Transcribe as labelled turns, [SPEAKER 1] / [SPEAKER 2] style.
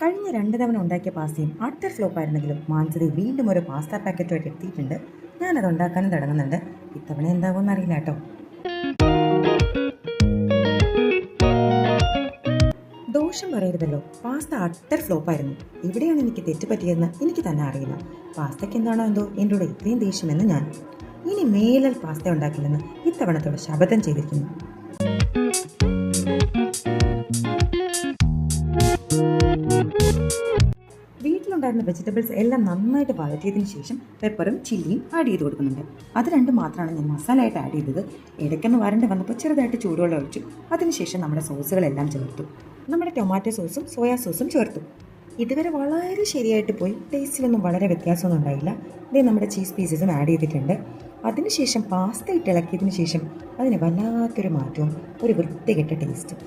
[SPEAKER 1] കഴിഞ്ഞ 2 തവണ ഉണ്ടാക്കിയ പാസ്തയും അട്ടർ ഫ്ലോപ്പായിരുന്നെങ്കിലും മാനസതി വീണ്ടും ഒരു പാസ്ത പാക്കറ്റുമായിട്ട് എത്തിയിട്ടുണ്ട്. ഞാനത് ഉണ്ടാക്കാനും തുടങ്ങുന്നുണ്ട്. ഇത്തവണ എന്താകുമെന്ന് അറിയില്ല കേട്ടോ. ദോഷം പറയരുതല്ലോ, പാസ്ത അട്ടർ ഫ്ലോപ്പായിരുന്നു. എവിടെയാണ് എനിക്ക് തെറ്റുപറ്റിയതെന്ന് എനിക്ക് തന്നെ അറിയില്ല. പാസ്തയ്ക്ക് എന്താണോ എന്തോ എന്നോട് ഇത്രയും ദേഷ്യമെന്ന് ഞാൻ. ഇനി മേലൽ പാസ്ത ഉണ്ടാക്കില്ലെന്ന് ഇത്തവണത്തോടെ ശപഥം ചെയ്തിരിക്കുന്നു. വീട്ടിലുണ്ടായിരുന്ന വെജിറ്റബിൾസ് എല്ലാം നന്നായിട്ട് വഴറ്റിയതിന് ശേഷം പെപ്പറും ചില്ലിയും ആഡ് ചെയ്ത് കൊടുക്കുന്നുണ്ട്. അത് രണ്ടും മാത്രമാണ് ഞാൻ മസാലയായിട്ട് ആഡ് ചെയ്തത്. ഇടയ്ക്കൊന്ന് വരണ്ട് വന്നപ്പോൾ ചെറുതായിട്ട് ചൂടുവെള്ളം ഒഴിച്ചു. അതിനുശേഷം നമ്മുടെ സോസുകളെല്ലാം ചേർത്തു. നമ്മുടെ ടൊമാറ്റോ സോസും സോയാ സോസും ചേർത്തു. ഇതുവരെ വളരെ ശരിയായിട്ട് പോയി. ടേസ്റ്റിലൊന്നും വളരെ വ്യത്യാസമൊന്നും ഉണ്ടായില്ല. ഇത് നമ്മുടെ ചീസ് പീസസും ആഡ് ചെയ്തിട്ടുണ്ട്. അതിനുശേഷം പാസ്ത ഇട്ട് ഇളക്കിയതിന് ശേഷം അതിന് വല്ലാത്തൊരു മാറ്റവും ഒരു വൃത്തികെട്ട ടേസ്റ്റും.